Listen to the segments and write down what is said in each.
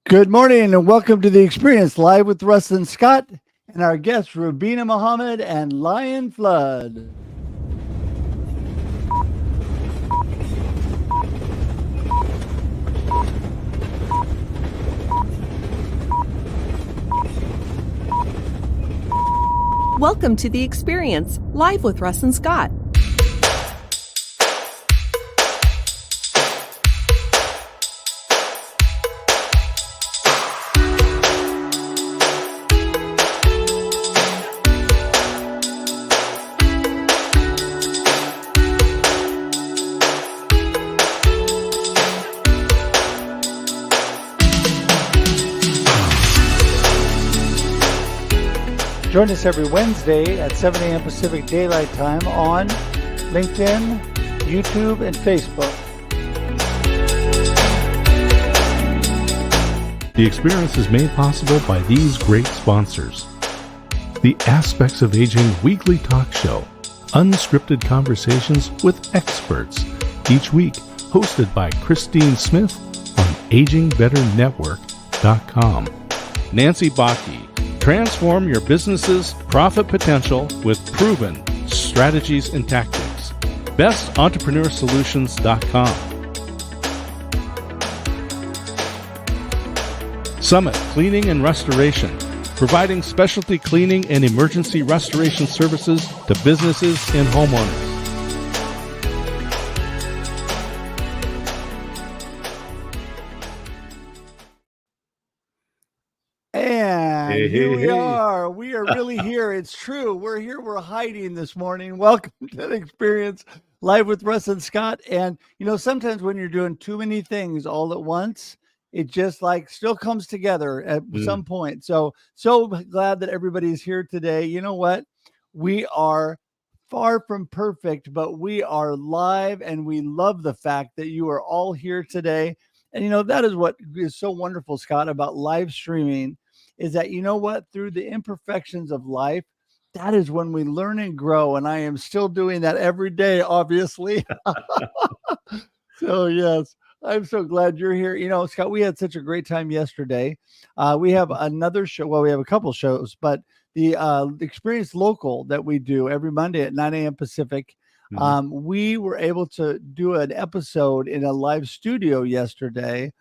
Good morning and welcome to The Experience, live with Russ and Scott and our guests, Rubina Muhammad and Lion Flood. Welcome to The Experience, live with Russ and Scott. Join us every Wednesday at 7 a.m. Pacific Daylight Time on LinkedIn, YouTube, and Facebook. The Experience is made possible by these great sponsors. The Aspects of Aging weekly talk show, unscripted conversations with experts, each week hosted by Christine Smith on AgingBetterNetwork.com. Nancy Bakke, transform your business's profit potential with proven strategies and tactics. BestEntrepreneurSolutions.com. Summit Cleaning and Restoration, providing specialty cleaning and emergency restoration services to businesses and homeowners. And here we are. We are really here. It's true. We're here. We're hiding this morning. Welcome to The Experience, live with Russ and Scott. And, you know, sometimes when you're doing too many things all at once, it just still comes together at some point. So glad that everybody's here today. You know what? We are far from perfect, but we are live, and we love the fact that you are all here today. And, you know, that is what is so wonderful, Scott, about live streaming, is that, you know what, through the imperfections of life, that is when we learn and grow. And I am still doing that every day, obviously. So, yes, I'm so glad you're here. You know, Scott, we had such a great time yesterday. We have another show. Well, we have a couple shows, but the Experience Local that we do every Monday at 9 a.m. Pacific. We were able to do an episode in a live studio yesterday.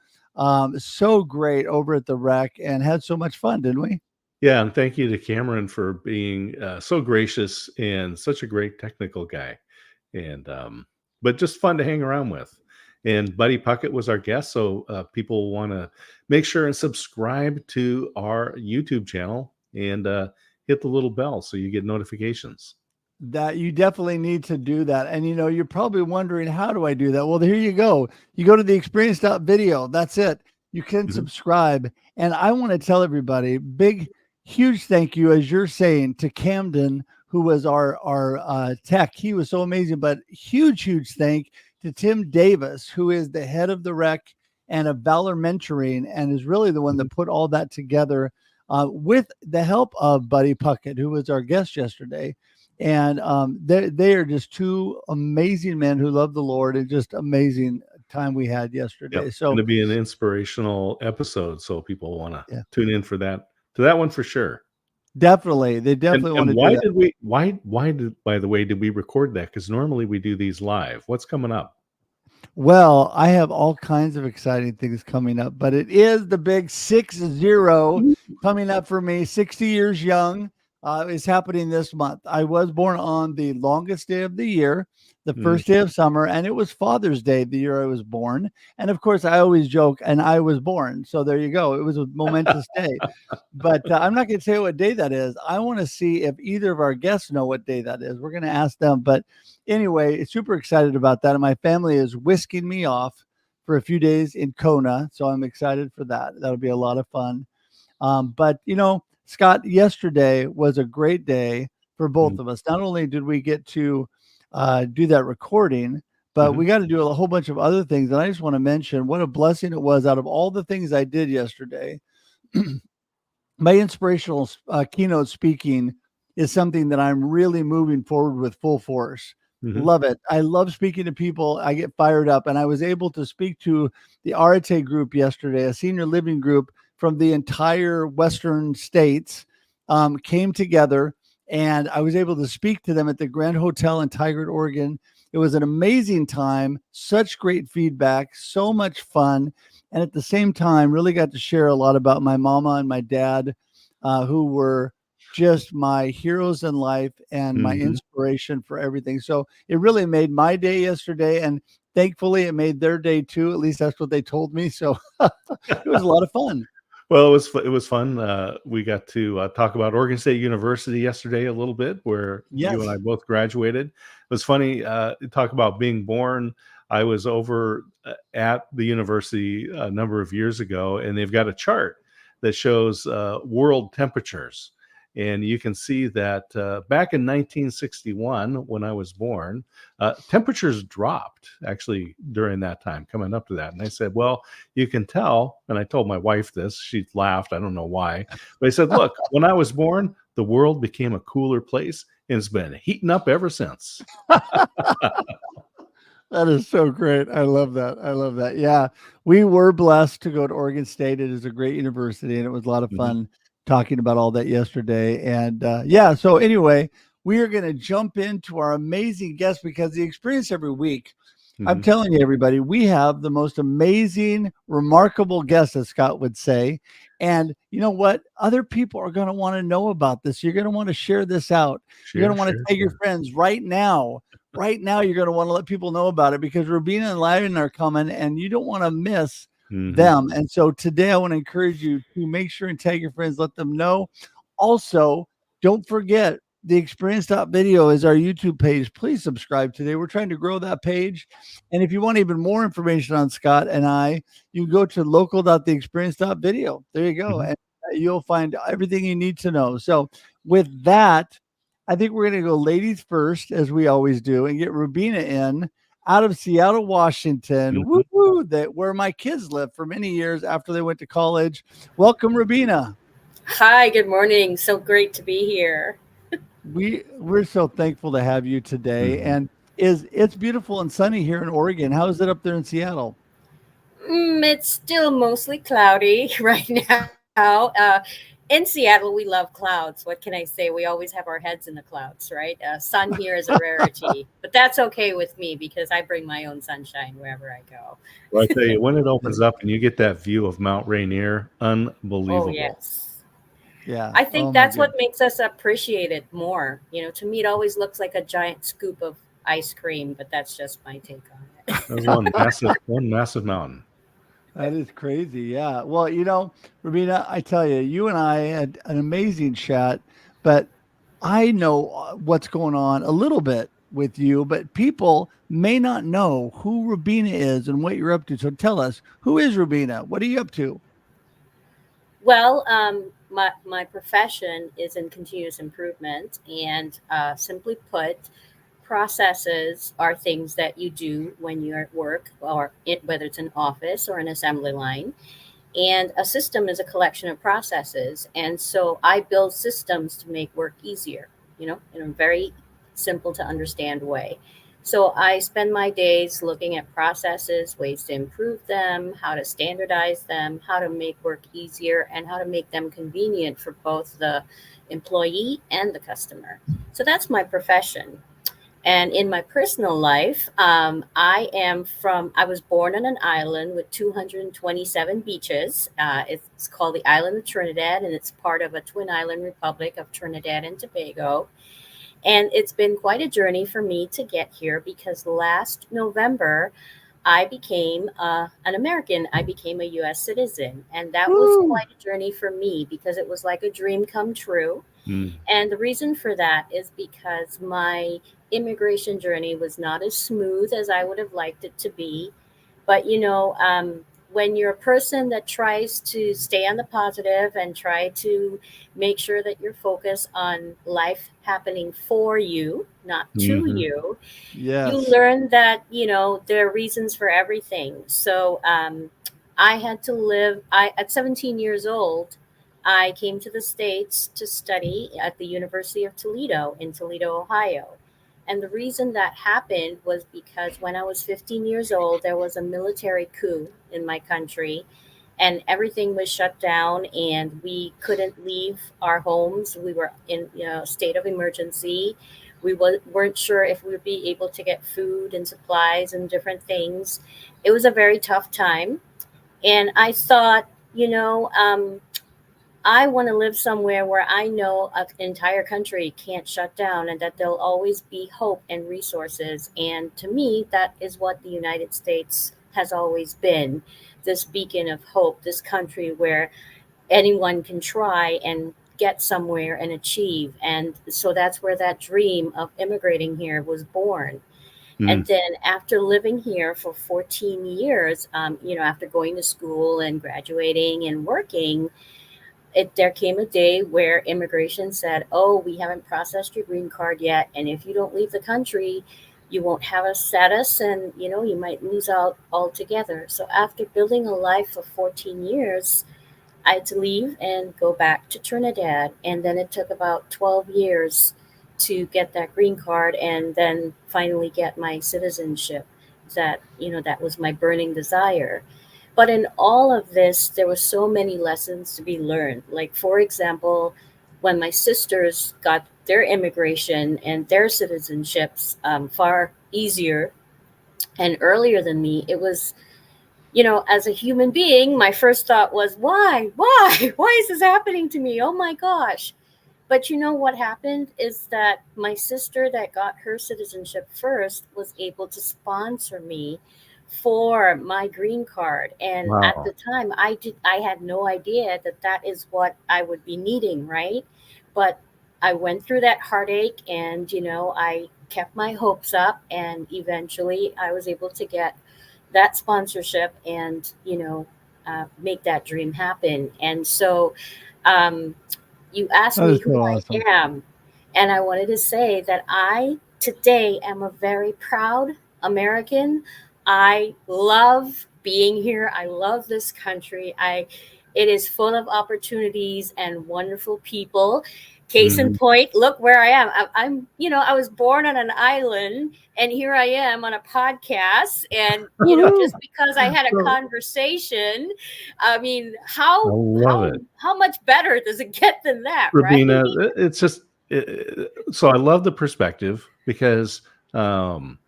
So great over at the Rec, and had so much fun, didn't we? Yeah, and thank you to Cameron for being so gracious and such a great technical guy, and but just fun to hang around with. And Buddy Puckett was our guest, so people want to make sure and subscribe to our YouTube channel and hit the little bell so you get notifications. That you definitely need to do that. And, you know, you're probably wondering, how do I do that? Well, here you go. You go to the experience.video. That's it. You can subscribe. And I want to tell everybody, huge thank you, as you're saying, to Camden, who was our tech. He was so amazing. But huge thank to Tim Davis, who is the head of the Rec and of Valor Mentoring, and is really the one that put all that together with the help of Buddy Puckett, who was our guest yesterday. And they are just two amazing men who love the Lord, and just amazing time we had yesterday. Yep. So it's going to be an inspirational episode, so people want to tune in for that. To that one for sure. Definitely, they definitely want to. Why do that. did we? Why did? By the way, did we record that? Because normally we do these live. What's coming up? Well, I have all kinds of exciting things coming up, but it is the big 6-0 coming up for me. 60 years young. Is happening this month. I was born on the longest day of the year, the first day of summer, and it was Father's Day the year I was born. And of course, I always joke, and I was born. So there you go. It was a momentous day. But I'm not going to tell you what day that is. I want to see if either of our guests know what day that is. We're going to ask them. But anyway, super excited about that. And my family is whisking me off for a few days in Kona. So I'm excited for that. That'll be a lot of fun. But, you know, Scott, yesterday was a great day for both of us. Not only did we get to do that recording, but we got to do a whole bunch of other things. And I just want to mention what a blessing it was. Out of all the things I did yesterday, my inspirational keynote speaking is something that I'm really moving forward with full force. Mhm. Love it. I love speaking to people. I get fired up. And I was able to speak to the Arate group yesterday, a senior living group from the entire Western states, came together. And I was able to speak to them at the Grand Hotel in Tigard, Oregon. It was an amazing time, such great feedback, so much fun. And at the same time, really got to share a lot about my mama and my dad, who were just my heroes in life and my Mhm. inspiration for everything. So it really made my day yesterday, and thankfully it made their day too. At least that's what they told me. So it was a lot of fun. Well, it was fun. We got to talk about Oregon State University yesterday a little bit, where you and I Yes. both graduated. It was funny. Talk about being born. I was over at the university a number of years ago, and they've got a chart that shows world temperatures. And you can see that back in 1961, when I was born, temperatures dropped actually during that time, coming up to that. And I said, well, you can tell, and I told my wife this, she laughed, I don't know why, but I said, look, when I was born, the world became a cooler place, and it's been heating up ever since. That is so great. I love that. I love that. Yeah. We were blessed to go to Oregon State. It is a great university, and it was a lot of Mhm, fun talking about all that yesterday. And yeah, so anyway, we are going to jump into our amazing guest because the experience every week, I'm mhm. telling you, everybody, we have the most amazing, remarkable guests, as Scott would say. And you know what? Other people are going to want to know about this. You're going to want to share this out. You're Share, going to want to share, tell your share. friends right now. Right now, you're going to want to let people know about it because Rubina and Lyden are coming and you don't want to miss Mhm, them. And so today, I want to encourage you to make sure and tag your friends, let them know. Also, don't forget the experience.video is our YouTube page. Please subscribe today. We're trying to grow that page. And if you want even more information on Scott and I, you can go to local.theexperience.video. There you go. mhm. And you'll find everything you need to know. So, with that, I think we're going to go ladies first, as we always do, and get Rubina in out of Seattle, Washington, woo Mhm. woo, that where my kids lived for many years after they went to college. Welcome, Rubina. Hi, good morning. So great to be here. We're so thankful to have you today, Mhm. and is it's beautiful and sunny here in Oregon. How is it up there in Seattle? It's still mostly cloudy right now. In Seattle, we love clouds. What can I say? We always have our heads in the clouds, right? Sun here is a rarity, but that's okay with me because I bring my own sunshine wherever I go. Well, I tell you, when it opens up and you get that view of Mount Rainier, Oh, unbelievable. yes. Yeah. I Oh think my that's goodness. what makes us appreciate it more. To me, it always looks like a giant scoop of ice cream, but that's just my take on it. That was one massive mountain. That is crazy. Yeah. Well, Rubina, I tell you, you and I had an amazing chat, but I know what's going on a little bit with you, but people may not know who Rubina is and what you're up to. So tell us, who is Rubina? What are you up to? Well, my profession is in continuous improvement, and simply put, processes are things that you do when you're at work, or whether it's an office or an assembly line. And a system is a collection of processes, and so I build systems to make work easier. In a very simple to understand way. So I spend my days looking at processes, ways to improve them, how to standardize them, how to make work easier, and how to make them convenient for both the employee and the customer. So that's my profession. And in my personal life, I was born on an island with 227 beaches. It's called the island of Trinidad, and it's part of a twin island republic of Trinidad and Tobago. And it's been quite a journey for me to get here because last November, I became an American. I became a US citizen. And that was Woo! quite a journey for me because it was like a dream come true. Mm. And the reason for that is because my immigration journey was not as smooth as I would have liked it to be. But when you're a person that tries to stay on the positive and try to make sure that you're focused on life happening for you, not to Mhm. you, you Yes. learn that there are reasons for everything. So I had to live. I At 17 years old, I came to the States to study at the University of Toledo in Toledo, Ohio. And the reason that happened was because when I was 15 years old, there was a military coup in my country, and everything was shut down, and we couldn't leave our homes. We were in, state of emergency. We weren't sure if we would be able to get food and supplies and different things. It was a very tough time. And I thought, I want to live somewhere where I know an entire country can't shut down and that there'll always be hope and resources. And to me, that is what the United States has always been, this beacon of hope, this country where anyone can try and get somewhere and achieve. And so that's where that dream of immigrating here was born. And then after living here for 14 years, after going to school and graduating and working, there came a day where immigration said, "Oh, we haven't processed your green card yet, and if you don't leave the country, you won't have a status, and you might lose out altogether." So after building a life for 14 years, I had to leave and go back to Trinidad, and then it took about 12 years to get that green card, and then finally get my citizenship. That was my burning desire. But in all of this, there were so many lessons to be learned. Like, for example, when my sisters got their immigration and their citizenships far easier and earlier than me, it was, as a human being, my first thought was, why? Why is this happening to me? Oh my gosh. But what happened is that my sister that got her citizenship first was able to sponsor me for my green card. And at the time, I had no idea that is what I would be needing, right? But I went through that heartache, and I kept my hopes up, and eventually I was able to get that sponsorship and make that dream happen. And so you asked me who I am, and I wanted to say that I today am a very proud American. I love being here. I love this country. It is full of opportunities and wonderful people. Case in point, look where I am. I was born on an island, and here I am on a podcast. And just because I had a conversation, I mean, how much better does it get than that, Rabina, right? it's just so I love the perspective, because having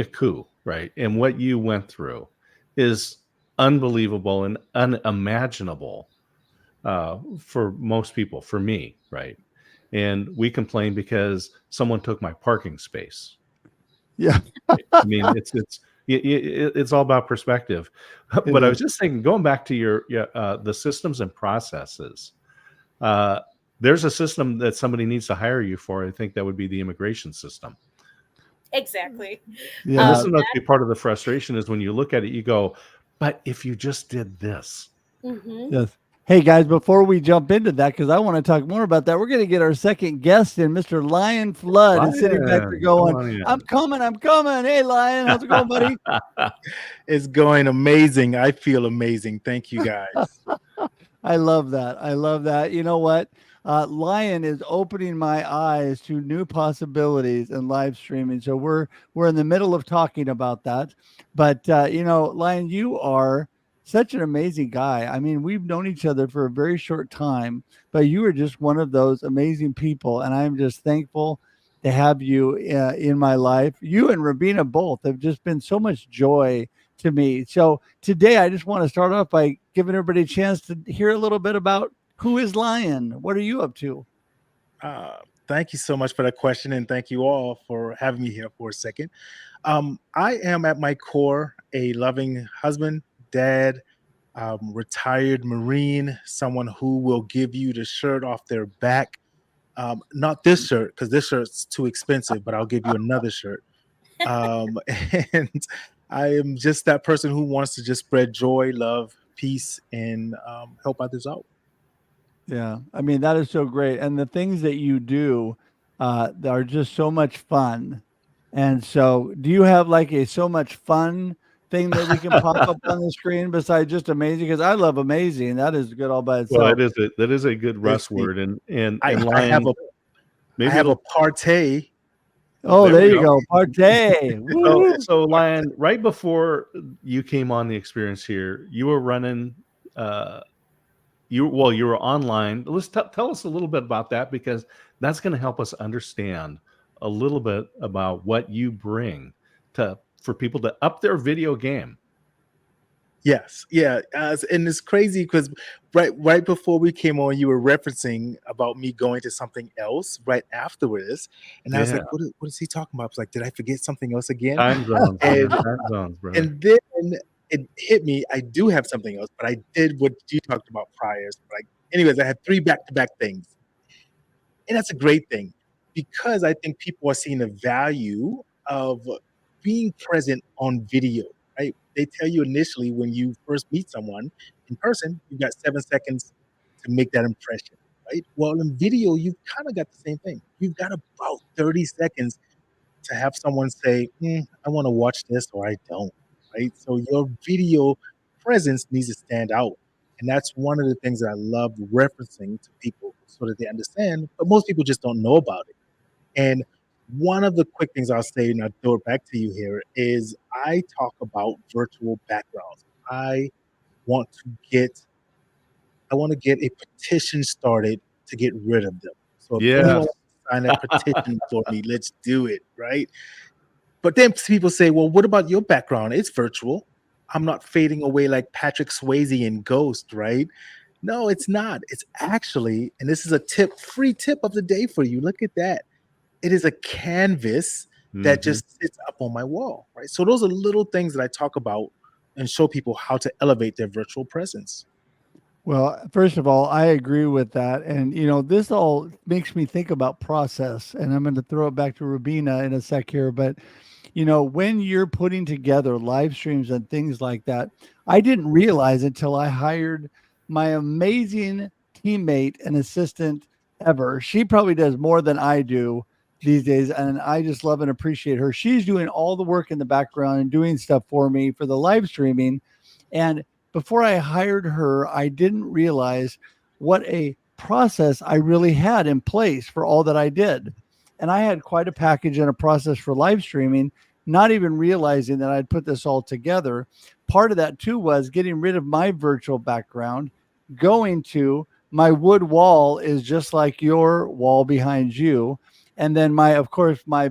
a coup, right, and what you went through is unbelievable and unimaginable for most people, for me, right? And we complain because someone took my parking space. Yeah. I mean, it's all about perspective. But I was just thinking, going back to the systems and processes, there's a system that somebody needs to hire you for. I think that would be the immigration system. Exactly. Yeah. This must be part of the frustration, is when you look at it, you go, but if you just did this. Mm-hmm. Yes. Hey guys, before we jump into that, because I want to talk more about that, we're going to get our second guest in. Mr. Lion Flood is sitting back there going, I'm coming. Hey Lion, how's it going, buddy? It's going amazing. I feel amazing. Thank you guys. I love that. You know what? Lion is opening my eyes to new possibilities in live streaming. So we're in the middle of talking about that. But Lion, you are such an amazing guy. I mean, we've known each other for a very short time, but you are just one of those amazing people, and I'm just thankful to have you in my life. You and Rabina both have just been so much joy to me. So today I just want to start off by giving everybody a chance to hear a little bit about who is Lion. What are you up to? Thank you so much for that question, and thank you all for having me here for a second. I am at my core a loving husband, dad, retired Marine, someone who will give you the shirt off their back. Not this shirt, because this shirt's too expensive, but I'll give you another shirt. And I am just that person who wants to just spread joy, love, peace, and help others out. Yeah, I mean, that is so great. And the things that you do are just so much fun. And so do you have like a so much fun thing that we can pop up on the screen besides just amazing? Because I love amazing. That is good all by itself. Well, that is a good Russ word. And I have a partay. Oh, There there we you go. go. Partay. Woo. So Lion, right before you came on the experience here, you were running. You were online. Let's tell us a little bit about that, because that's going to help us understand a little bit about what you bring for people to up their video game. Yes, yeah, and it's crazy because right before we came on, you were referencing about me going to something else right afterwards, and I was Yeah, like, what is he talking about?" I was like, "Did I forget something else again?" time zones, man. And Time zones, brother. and then it hit me. I do have something else, but I did what you talked about prior. Like, anyways, I had 3 back-to-back things, and that's a great thing because I think people are seeing the value of being present on video, right? They tell you initially when you first meet someone in person, you've got 7 seconds to make that impression, right? Well, in video, you've kind of got the same thing. You've got about 30 seconds to have someone say, I want to watch this or I don't, right? So your video presence needs to stand out. And that's one of the things that I love referencing to people so that they understand, but most people just don't know about it. And one of the quick things I'll say, and I'll throw it back to you here, is I talk about virtual backgrounds. I want to get I want to get a petition started to get rid of them. So if anyone Yes. wants to sign that petition for me, let's do it, right? But then people say, well, what about your background? It's virtual. I'm not fading away like Patrick Swayze in Ghost, right? No, it's not. It's actually, and this is a free tip of the day for you. Look at that. It is a canvas that Mhm. just sits up on my wall, right? So those are little things that I talk about and show people how to elevate their virtual presence. Well, first of all, I agree with that. And, this all makes me think about process. And I'm going to throw it back to Rubina in a sec here. But, when you're putting together live streams and things like that, I didn't realize until I hired my amazing teammate and assistant ever. She probably does more than I do these days. And I just love and appreciate her. She's doing all the work in the background and doing stuff for me for the live streaming. And before I hired her, I didn't realize what a process I really had in place for all that I did. And I had quite a package and a process for live streaming, not even realizing that I'd put this all together. Part of that too was getting rid of my virtual background, going to my wood wall is just like your wall behind you. And then of course, my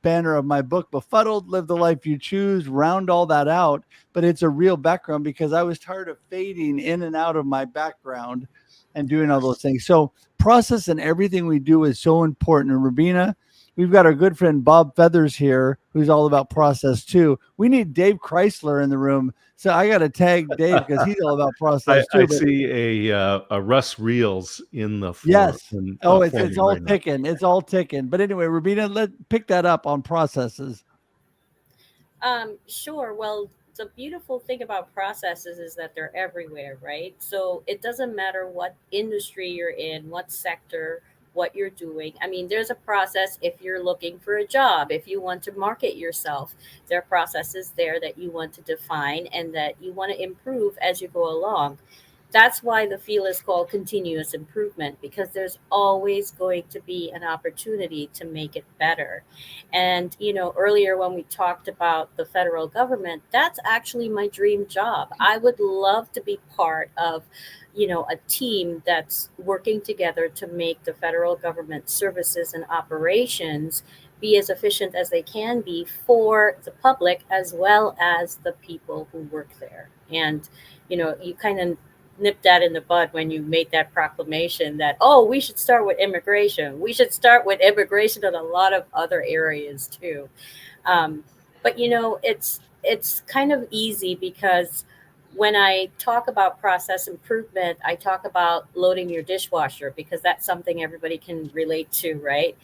banner of my book, Befuddled, Live the Life You Choose, round all that out. But it's a real background because I was tired of fading in and out of my background and doing all those things. So process and everything we do is so important. And Rubina, we've got our good friend Bob Feathers here, who's all about process too. We need Dave Chrysler in the room. So I got to tag Dave because he's all about process too. I see a Russ Reels in the Yes. Oh, it's forming all right now. ticking. It's all ticking. But anyway, Rubina, let's pick that up on processes. Sure. Well, the beautiful thing about processes is that they're everywhere, right? So it doesn't matter what industry you're in, what sector, what you're doing. I mean, there's a process if you're looking for a job, if you want to market yourself, there are processes there that you want to define and that you want to improve as you go along. That's why the field is called continuous improvement, because there's always going to be an opportunity to make it better. And earlier when we talked about the federal government, that's actually my dream job. I would love to be part of a team that's working together to make the federal government services and operations be as efficient as they can be for the public as well as the people who work there. And you kind of nipped that in the bud when you made that proclamation that, oh, we should start with immigration. We should start with immigration in a lot of other areas too. But it's kind of easy because when I talk about process improvement, I talk about loading your dishwasher because that's something everybody can relate to, right?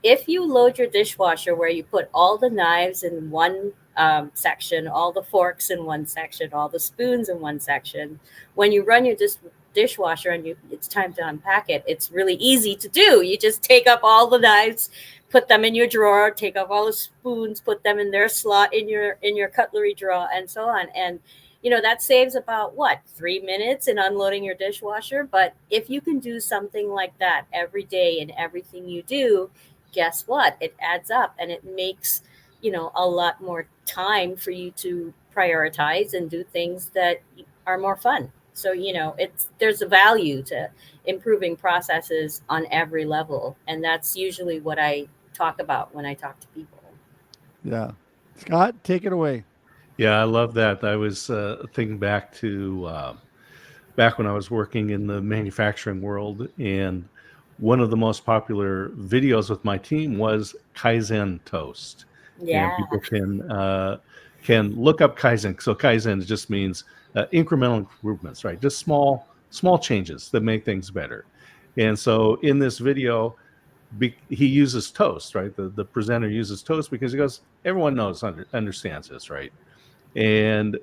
If you load your dishwasher where you put all the knives in one section, all the forks in one section, all the spoons in one section, when you run your dishwasher and it's time to unpack it, it's really easy to do. You just take up all the knives, put them in your drawer, take up all the spoons, put them in their slot in your cutlery drawer, and so on. And that saves about 3 minutes in unloading your dishwasher. But if you can do something like that every day in everything you do, guess what? It adds up, and it makes, a lot more time for you to prioritize and do things that are more fun. So, there's a value to improving processes on every level. And that's usually what I talk about when I talk to people. Yeah. Scott, take it away. Yeah, I love that. I was thinking back to back when I was working in the manufacturing world, and one of the most popular videos with my team was Kaizen toast. And Yeah. people can look up Kaizen. So Kaizen just means incremental improvements, right? Just small changes that make things better. And so in this video, he uses toast, right? The presenter uses toast because he goes, everyone understands this, right? And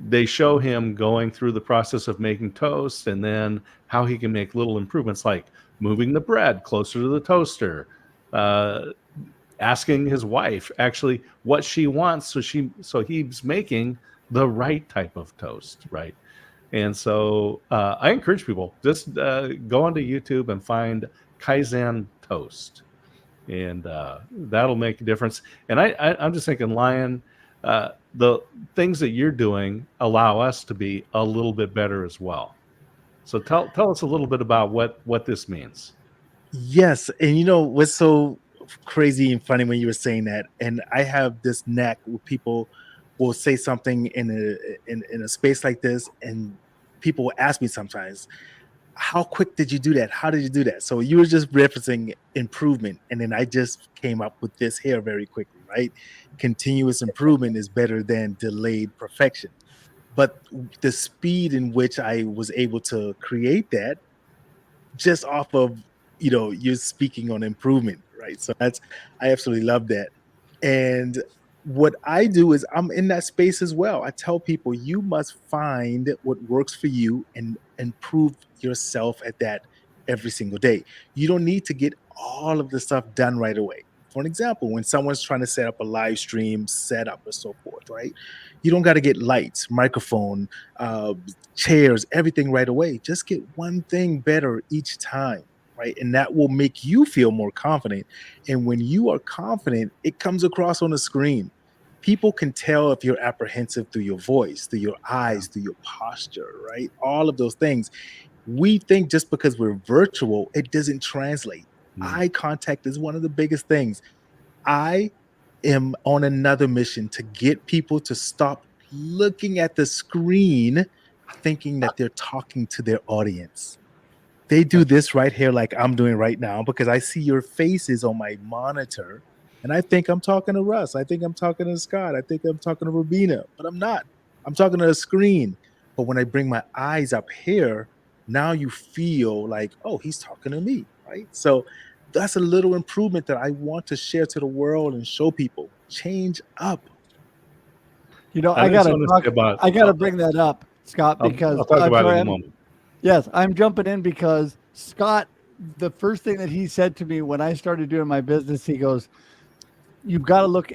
they show him going through the process of making toast, and then how he can make little improvements like moving the bread closer to the toaster, asking his wife actually what she wants, so he's making the right type of toast, right? And so I encourage people, just go onto YouTube and find Kaizen toast, and that'll make a difference. And I'm just thinking, Lion, the things that you're doing allow us to be a little bit better as well. So tell us a little bit about what this means. Yes, and what's so crazy and funny when you were saying that, and I have this knack where people will say something in a space like this, and people will ask me sometimes, how quick did you do that? How did you do that? So you were just referencing improvement, and then I just came up with this here very quickly, right? Continuous improvement is better than delayed perfection. But the speed in which I was able to create that, just off of you're speaking on improvement, right? So I absolutely love that. And what I do is I'm in that space as well. I tell people you must find what works for you and improve yourself at that every single day. You don't need to get all of the stuff done right away. For an example, when someone's trying to set up a live stream setup or so forth, right? You don't got to get lights, microphone, chairs, everything right away. Just get one thing better each time, right? And that will make you feel more confident. And when you are confident, it comes across on the screen. People can tell if you're apprehensive through your voice, through your eyes, through your posture, right? All of those things. We think just because we're virtual, it doesn't translate. Eye contact is one of the biggest things. I am on another mission to get people to stop looking at the screen thinking that they're talking to their audience. They do this right here like I'm doing right now because I see your faces on my monitor and I think I'm talking to Russ. I think I'm talking to Scott. I think I'm talking to Rubina, but I'm not. I'm talking to a screen. But when I bring my eyes up here, now you feel like, oh, he's talking to me, right? So that's a little improvement that I want to share to the world and show people. Change up. I gotta bring that up, Scott, because I'll talk about it in a I'm moment. Yes, I'm jumping in because Scott, the first thing that he said to me when I started doing my business, he goes, you got to look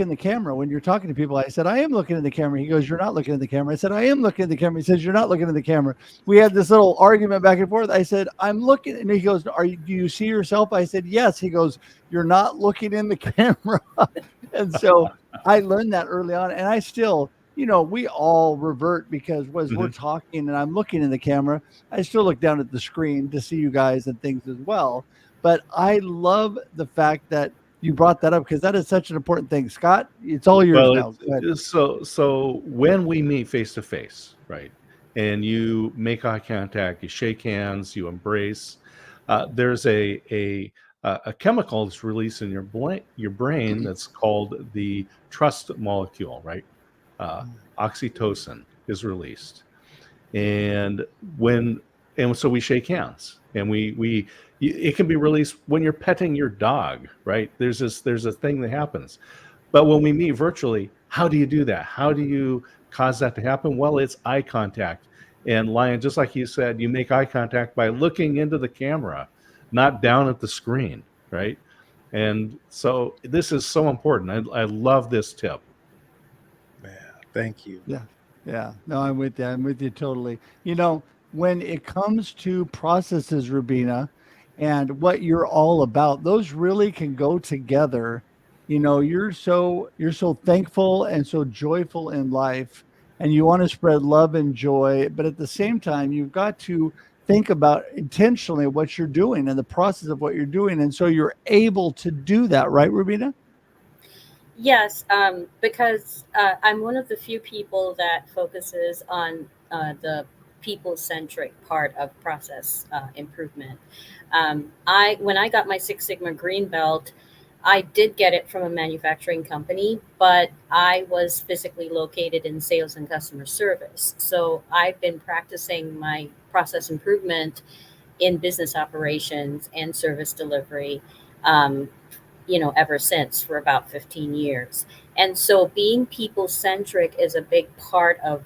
in the camera when you're talking to people. I said, I am looking in the camera. He goes, you're not looking in the camera. I said, I am looking in the camera. He says, you're not looking in the camera. We had this little argument back and forth. I said, I'm looking. And he goes, do you see yourself? I said, yes. He goes, you're not looking in the camera. And so I learned that early on. And I still, we all revert because we're talking and I'm looking in the camera. I still look down at the screen to see you guys and things as well. But I love the fact that you brought that up because that is such an important thing. Scott, it's all yours now. So when we meet face to face, right, and you make eye contact, you shake hands, you embrace, there's a chemical that's released in your brain that's called the trust molecule, right? Oxytocin is released, and so we shake hands, and it can be released when you're petting your dog, right? There's a thing that happens. But when we meet virtually, how do you do that? How do you cause that to happen? Well, it's eye contact. And Lion, just like you said, you make eye contact by looking into the camera, not down at the screen, right? And so this is so important. I love this tip. Man, thank you. Yeah. No, I'm with you. I'm with you totally. When it comes to processes, Rubina, and what you're all about. Those really can go together. You're so thankful and so joyful in life, and you want to spread love and joy, but at the same time you've got to think about intentionally what you're doing and the process of what you're doing, and so you're able to do that, right, Rubina? Yes, because I'm one of the few people that focuses on the people-centric part of process improvement. I when I got my Six Sigma Green Belt, I did get it from a manufacturing company, but I was physically located in sales and customer service. So I've been practicing my process improvement in business operations and service delivery. Um, ever since for about 15 years. And so being people centric is a big part of,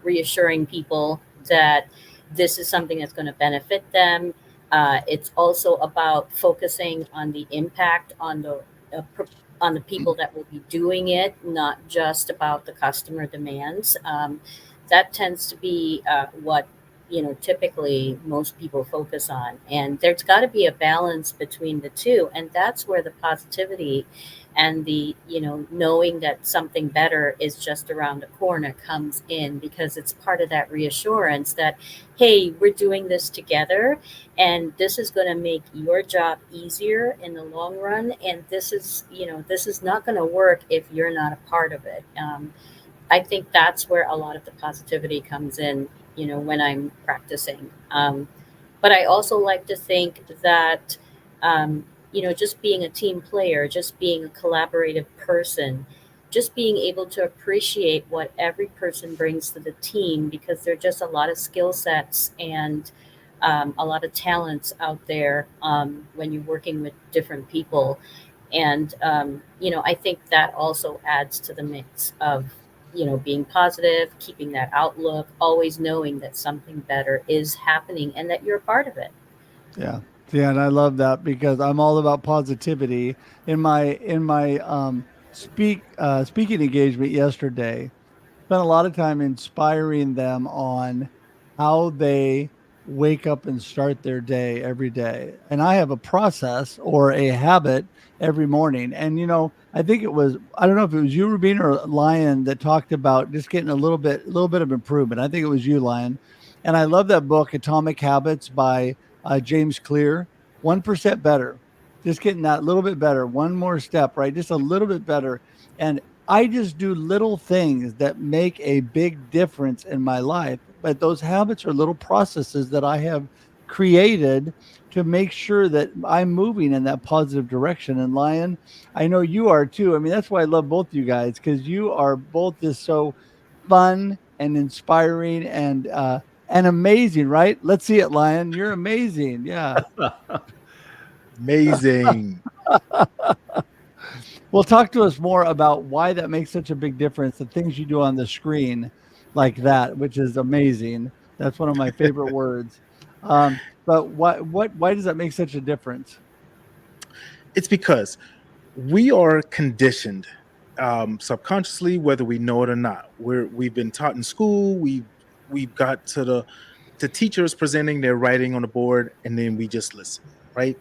reassuring people that this is something that's going to benefit them. It's also about focusing on the impact on the people that will be doing it, not just about the customer demands. That tends to be what typically most people focus on, and there's got to be a balance between the two, and that's where the positivity and the knowing that something better is just around the corner comes in, because it's part of that reassurance that, hey, we're doing this together, and this is going to make your job easier in the long run, and this is not going to work if you're not a part of it. I think that's where a lot of the positivity comes in, when I'm practicing. But I also like to think that, just being a team player, just being a collaborative person, just being able to appreciate what every person brings to the team, because there are just a lot of skill sets and a lot of talents out there when you're working with different people. And I think that also adds to the mix of being positive, keeping that outlook, always knowing that something better is happening and that you're a part of it. Yeah. Yeah, and I love that because I'm all about positivity. In my speaking engagement yesterday, spent a lot of time inspiring them on how they wake up and start their day every day. And I have a process or a habit every morning. And I think I don't know if it was you, Rubina, or Lion, that talked about just getting a little bit of improvement. I think it was you, Lion. And I love that book, Atomic Habits by James Clear. 1% better. Just getting that little bit better. One more step, right? Just a little bit better. And I just do little things that make a big difference in my life. But those habits are little processes that I have created to make sure that I'm moving in that positive direction. And Lion, I know you are too. I mean, that's why I love both you guys, because you are both just so fun and inspiring and amazing, right? Let's see it, Lion. You're amazing. Yeah. Amazing. Well, talk to us more about why that makes such a big difference, the things you do on the screen like that, which is amazing. That's one of my favorite words. But why does that make such a difference? It's because we are conditioned subconsciously, whether we know it or not. We've been taught in school. We've got to teachers presenting their writing on the board, and then we just listen, right?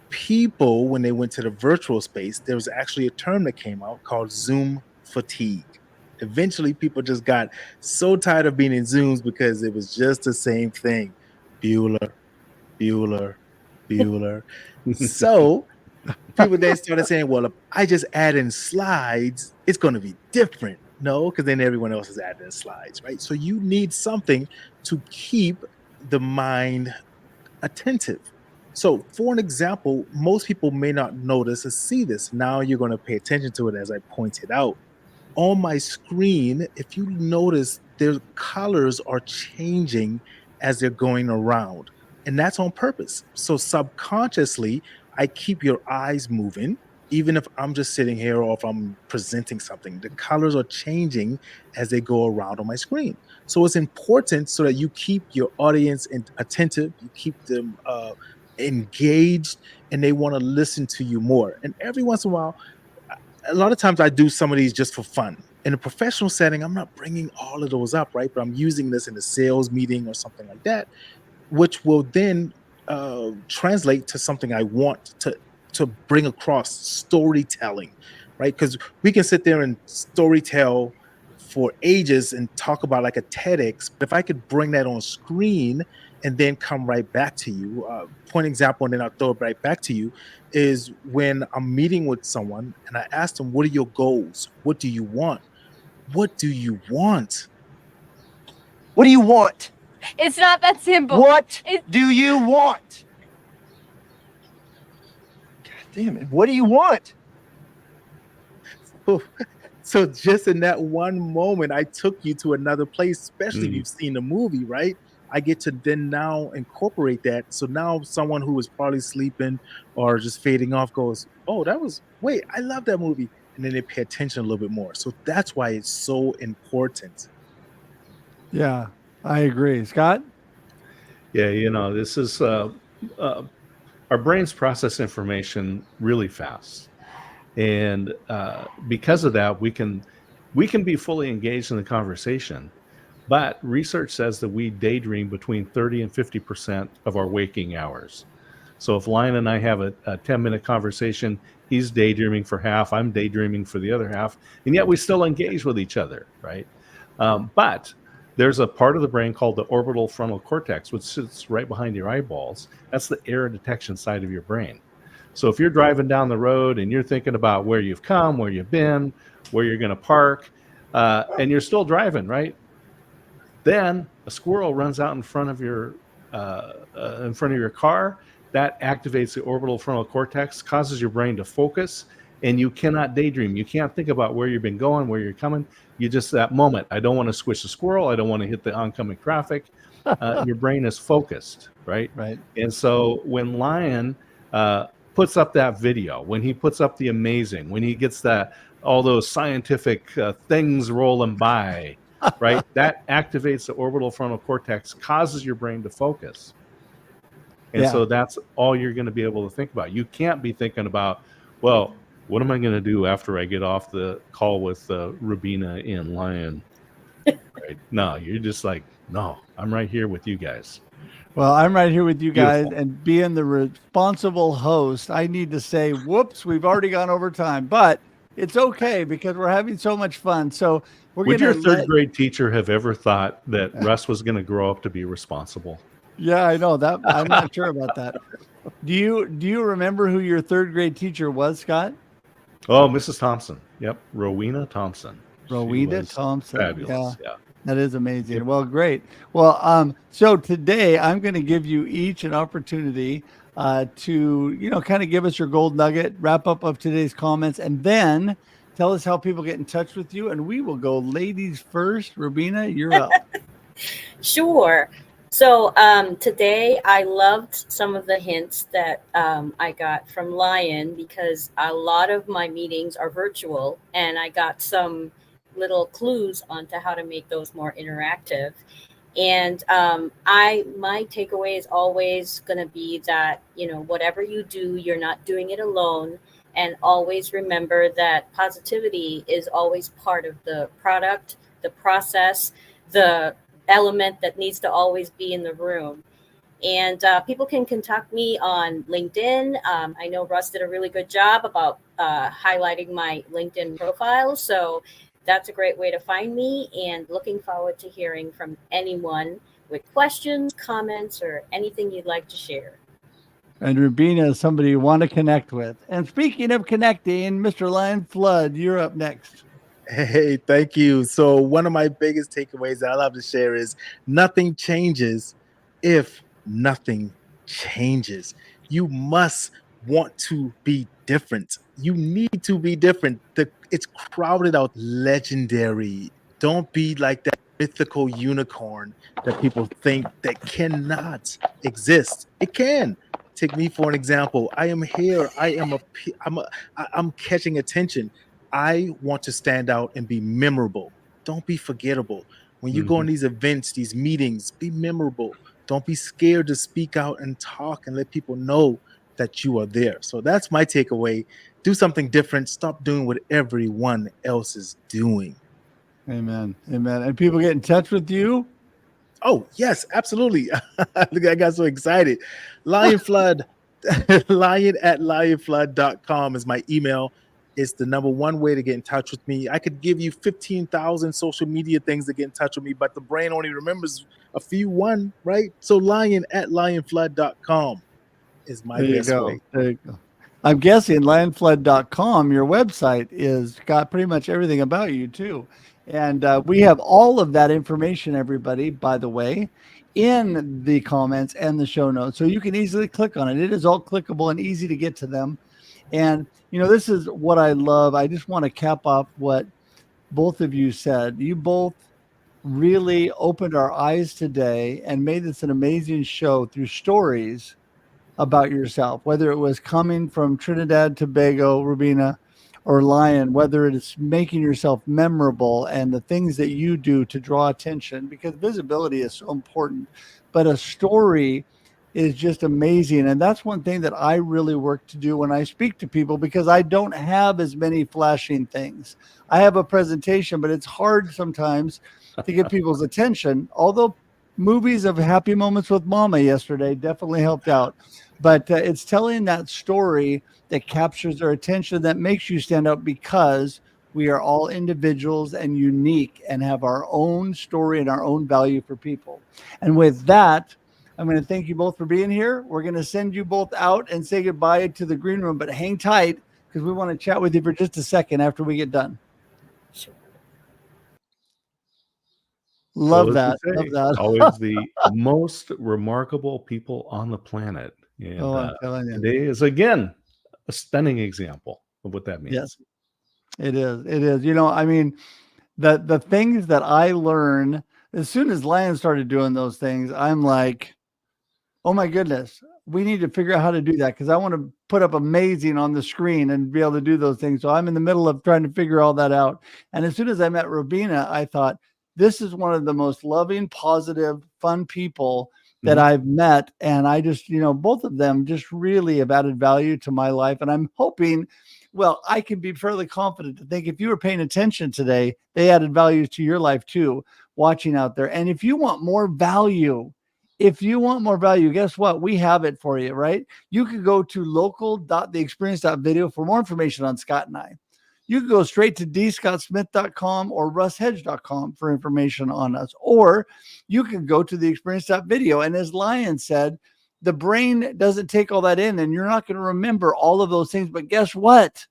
People, when they went to the virtual space, there was actually a term that came out called Zoom fatigue. Eventually, people just got so tired of being in Zooms because it was just the same thing. Bueller, Bueller, Bueller. So people then started saying, well, if I just add in slides, it's going to be different. No, because then everyone else is adding in slides, right? So you need something to keep the mind attentive. So, for an example, most people may not notice or see this. Now you're going to pay attention to it as I pointed out. On my screen, if you notice, their colors are changing as they're going around. And that's on purpose. So, subconsciously, I keep your eyes moving. Even if I'm just sitting here or if I'm presenting something, the colors are changing as they go around on my screen. So it's important so that you keep your audience attentive, you keep them engaged, and they want to listen to you more. And every once in a while, a lot of times I do some of these just for fun. In a professional setting, I'm not bringing all of those up, right? But I'm using this in a sales meeting or something like that, which will then translate to something I want to bring across storytelling, right? Because we can sit there and storytell for ages and talk about like a TEDx, but if I could bring that on screen and then come right back to you, point example, and then I'll throw it right back to you, is when I'm meeting with someone and I ask them, what are your goals? What do you want? What do you want? What do you want? It's not that simple. What It- do you want? God damn it. What do you want? So just in that one moment, I took you to another place, especially if you've seen the movie, right? I get to then now incorporate that. So now someone who was probably sleeping or just fading off goes, oh, wait, I love that movie. And then they pay attention a little bit more. So that's why it's so important. Yeah, I agree. Scott? Yeah, this is our brains process information really fast, and because of that, we can be fully engaged in the conversation. But research says that we daydream between 30 and 50% of our waking hours. So if Lion and I have a 10-minute conversation, he's daydreaming for half, I'm daydreaming for the other half, and yet we still engage with each other, right? But there's a part of the brain called the orbital frontal cortex, which sits right behind your eyeballs. That's the error detection side of your brain. So if you're driving down the road and you're thinking about where you've come, where you've been, where you're going to park, and you're still driving, right? Then a squirrel runs out in front of your car. That activates the orbital frontal cortex, causes your brain to focus, and you cannot daydream. You can't think about where you've been going, where you're coming. You just, that moment, I don't want to squish the squirrel. I don't want to hit the oncoming traffic. Your brain is focused, right? Right. And so when Lion puts up that video, when he puts up the amazing, when he gets all those scientific things rolling by, right? That activates the orbital frontal cortex, causes your brain to focus. And so that's all you're going to be able to think about. You can't be thinking about, well, what am I going to do after I get off the call with Rubina and Lion? Right? No, you're just like, no, I'm right here with you guys. Well, I'm right here with you guys, Beautiful. and being the responsible host, I need to say, whoops, we've already gone over time, but it's okay because we're having so much fun. So we're Would going your third grade teacher have ever thought that Russ was going to grow up to be responsible? Yeah, I know that. I'm not sure about that. Do you remember who your third grade teacher was, Scott? Oh, Mrs. Thompson. Yep, Rowena Thompson. Rowena Thompson. Fabulous. Yeah. That is amazing. Well, great. Well, so today I'm going to give you each an opportunity to, kind of give us your gold nugget, wrap up of today's comments, and then tell us how people get in touch with you. And we will go ladies first. Rubina, you're up. Sure. So today I loved some of the hints that I got from Lion, because a lot of my meetings are virtual, and I got some little clues onto how to make those more interactive. And my takeaway is always going to be that, whatever you do, you're not doing it alone. And always remember that positivity is always part of the product, the process, the element that needs to always be in the room. And people can contact me on LinkedIn. I know Russ did a really good job about highlighting my LinkedIn profile. So that's a great way to find me, and looking forward to hearing from anyone with questions, comments, or anything you'd like to share. And Rubina is somebody you want to connect with. And speaking of connecting, Mr. Lion Flood, you're up next. Hey, thank you. So one of my biggest takeaways that I love to share is nothing changes if nothing changes. You must want to be different. You need to be different. It's crowded out, legendary. Don't be like that mythical unicorn that people think that cannot exist. It can. Take me for an example. I am here. I'm catching attention. I want to stand out and be memorable. Don't be forgettable. When you go in these events, these meetings, be memorable. Don't be scared to speak out and talk and let people know that you are there. So that's my takeaway. Do something different. Stop doing what everyone else is doing. Amen. Amen. And people get in touch with you? Oh, yes, absolutely. Look, I got so excited. Lion Flood, lion@lionflood.com is my email. It's the number one way to get in touch with me. I could give you 15,000 social media things to get in touch with me, but the brain only remembers a few one, right? So lion@lionflood.com is my There you best go. way. There you go. I'm guessing lionflood.com, your website, is got pretty much everything about you too. And we have all of that information, everybody, by the way, in the comments and the show notes. So you can easily click on it. It is all clickable and easy to get to them. And, this is what I love. I just want to cap off what both of you said. You both really opened our eyes today and made this an amazing show through stories about yourself, whether it was coming from Trinidad, Tobago, Rubina, or Lion, whether it is making yourself memorable and the things that you do to draw attention, because visibility is so important. But a story is just amazing. And that's one thing that I really work to do when I speak to people, because I don't have as many flashing things. I have a presentation, but it's hard sometimes to get people's attention, although movies of Happy Moments with Mama yesterday definitely helped out. But it's telling that story that captures their attention, that makes you stand out, because we are all individuals and unique and have our own story and our own value for people. And with that, I'm going to thank you both for being here. We're going to send you both out and say goodbye to the green room, but hang tight because we want to chat with you for just a second after we get done. Sure. Love Well, as that. we Love say, that. always the most remarkable people on the planet. And Oh, I'm telling you. today is, again, a stunning example of what that means. Yes, it is. It is. I mean, the things that I learn as soon as Lion started doing those things, I'm like, oh my goodness, we need to figure out how to do that, because I want to put up amazing on the screen and be able to do those things. So I'm in the middle of trying to figure all that out. And as soon as I met Rubina, I thought, this is one of the most loving, positive, fun people that I've met. And I just, both of them just really have added value to my life. And I'm hoping, well, I can be fairly confident to think if you were paying attention today, they added value to your life too, watching out there. And if you want more value, guess what? We have it for you, right? You could go to local.theexperience.video for more information on Scott and I. You can go straight to dscottsmith.com or russhedge.com for information on us. Or you can go to theexperience.video. And as Lion said, the brain doesn't take all that in, and you're not going to remember all of those things. But guess what?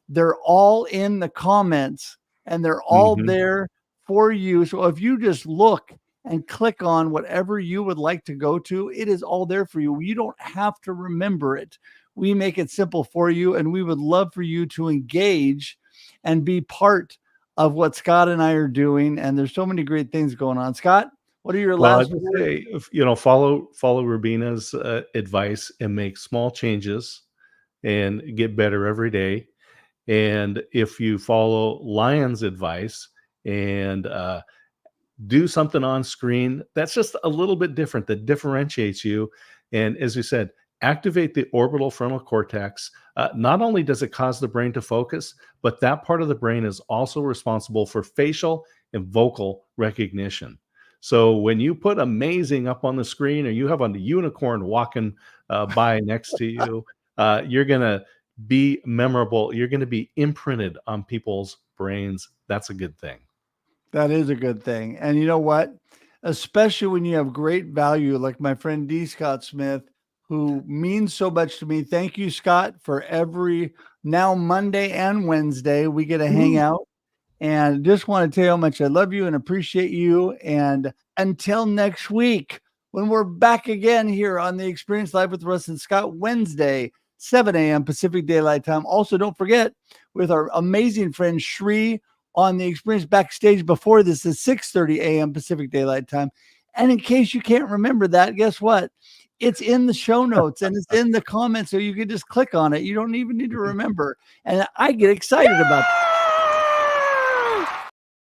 They're all in the comments, and they're all there for you. So if you just look and click on whatever you would like to go to, it is all there for you. You don't have to remember it. We make it simple for you, and we would love for you to engage and be part of what Scott and I are doing. And there's so many great things going on. Scott, what are your last I'd words? say, follow Rubina's advice and make small changes and get better every day. And if you follow Lion's advice and do something on screen that's just a little bit different, that differentiates you, and as you said, activate the orbital frontal cortex. Not only does it cause the brain to focus, but that part of the brain is also responsible for facial and vocal recognition. So when you put amazing up on the screen, or you have a unicorn walking by next to you, you're going to be memorable. You're going to be imprinted on people's brains. That's a good thing. That is a good thing. And you know what? Especially when you have great value, like my friend D. Scott Smith, who means so much to me. Thank you, Scott, for every now Monday and Wednesday we get to hang out. And just want to tell you how much I love you and appreciate you. And until next week, when we're back again here on the Experience Live with Russ and Scott, Wednesday, 7 a.m. Pacific Daylight Time. Also, don't forget, with our amazing friend Shri on the Experience backstage before this is 6:30 a.m. Pacific Daylight Time. And in case you can't remember that, guess what? It's in the show notes and it's in the comments, so you can just click on it. You don't even need to remember. And I get excited about that.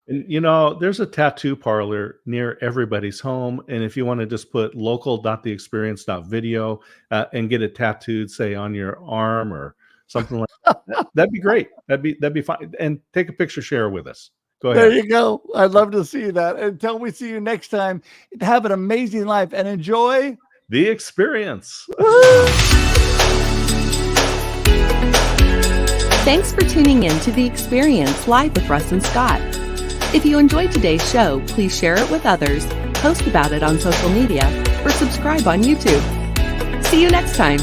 And there's a tattoo parlor near everybody's home. And if you want to just put local.theexperience.video and get it tattooed, say on your arm or something like that, that'd be great. That'd be fine. And take a picture, share with us. Go There ahead. you go. I'd love to see that. Until we see you next time, have an amazing life and enjoy the experience. Thanks for tuning in to The Experience Live with Russ and Scott. If you enjoyed today's show, please share it with others, post about it on social media, or subscribe on YouTube. See you next time.